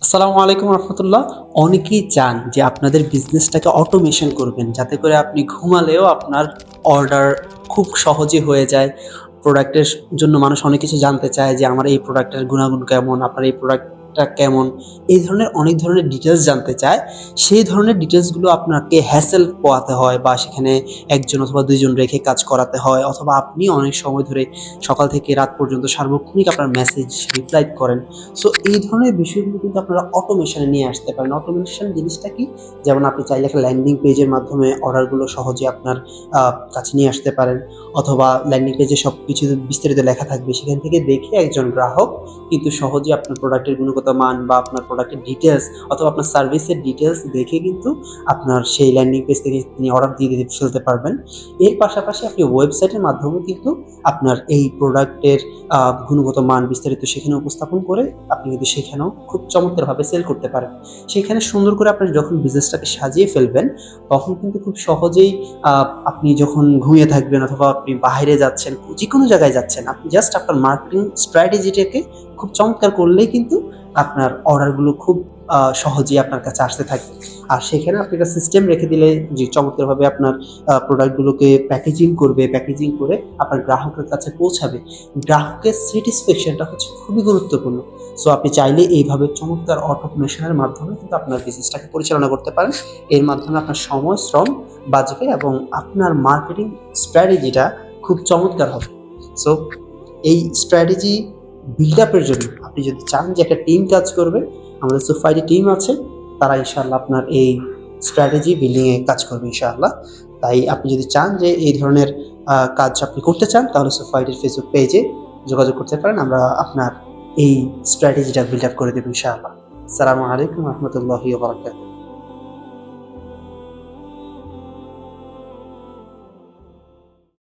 আসসালামু আলাইকুম রহমতুল্লাহ। অনেকেই চান যে আপনাদের বিজনেসটাকে অটোমেশন করবেন, যাতে করে আপনি ঘুমালেও আপনার অর্ডার খুব সহজে হয়ে যায়। প্রোডাক্টের জন্য মানুষ অনেক কিছু জানতে চায় যে আমার এই প্রোডাক্টের গুণাগুণ কেমন, আপনার এই প্রোডাক্টটা কেমন, এই ধরনের অনেক ধরনের ডিটেলস জানতে চায়। সেই ধরনের ডিটেলসগুলো আপনাকে হ্যাসেল পোহাতে হয়, বা সেখানে একজন অথবা দুইজন রেখে কাজ করাতে হয়, অথবা আপনি অনেক সময় ধরে সকাল থেকে রাত পর্যন্ত সার্বক্ষণিক আপনার মেসেজ রিপ্লাই করেন। সো এই ধরনের বিষয়গুলো কিন্তু আপনারা অটোমেশনে নিয়ে আসতে পারেন। অটোমেশন জিনিসটা কি? যেমন আপনি চাইলে একটা ল্যান্ডিং পেজের মাধ্যমে অর্ডারগুলো সহজে আপনার কাছে নিয়ে আসতে পারেন, অথবা ল্যান্ডিং পেজে সবকিছু বিস্তারিত লেখা থাকবে, সেখান থেকে দেখে একজন গ্রাহক কিন্তু সহজে আপনার প্রোডাক্টের গুণগত মান বা আপনার প্রোডাক্টের ডিটেলস অথবা আপনার সার্ভিসের ডিটেলস দেখে কিন্তু আপনার সেই ল্যান্ডিং পেজ থেকে তিনি অর্ডার দিয়ে ফেলতে পারবেন। এর পাশাপাশি আপনি ওয়েবসাইটের মাধ্যমে কিন্তু আপনার এই প্রোডাক্টের গুণগত মান বিস্তারিত সেখানে উপস্থাপন করে আপনি কিন্তু সেখানেও খুব চমৎকারভাবে সেল করতে পারেন। সেখানে সুন্দর করে আপনি যখন বিজনেসটাকে সাজিয়ে ফেলবেন, তখন কিন্তু খুব সহজেই আপনি যখন ঘুমিয়ে থাকবেন অথবা আপনি বাইরে যাচ্ছেন, যেকোনো জায়গায় যাচ্ছেন, আপনি জাস্ট আপনার মার্কেটিং স্ট্র্যাটেজিটাকে খুব চমৎকার করলেই কিন্তু আপনার অর্ডারগুলো খুব সহজেই আপনার কাছে আসতে থাকবে। আর সেখানে আপনি একটা সিস্টেম রেখে দিলে যে চমৎকারভাবে আপনার প্রোডাক্টগুলোকে প্যাকেজিং করবে, প্যাকেজিং করে আপনার গ্রাহকের কাছে পৌঁছাবে। গ্রাহকের স্যাটিসফ্যাকশনটা হচ্ছে খুবই গুরুত্বপূর্ণ। সো আপনি চাইলে এইভাবে চমৎকার অটোমেশনের মাধ্যমে কিন্তু আপনার বিজনেসটাকে পরিচালনা করতে পারেন। এর মাধ্যমে আপনার সময়, শ্রম বাঁচবে এবং আপনার মার্কেটিং স্ট্র্যাটেজিটা খুব চমৎকার হবে। সো এই স্ট্র্যাটেজি বিল্ড আপের জন্য আপনি যদি চান যে একটা টিম কাজ করবে, আমাদের সোফাইটি টিম আছে, তারা ইনশাআল্লাহ আপনার এই স্ট্র্যাটেজি বিল্ডিংয়ে কাজ করবে ইনশাআল্লাহ। তাই আপনি যদি চান যে এই ধরনের কাজ আপনি করতে চান, তাহলে সোফাইটির ফেসবুক পেজে যোগাযোগ করতে পারেন। আমরা আপনার এই স্ট্র্যাটেজিটা বিল্ড আপ করে দেবো ইনশাআল্লাহ। আসসালামু আলাইকুম রহমতুল্লাহি ওয়া বারাকাতুহু।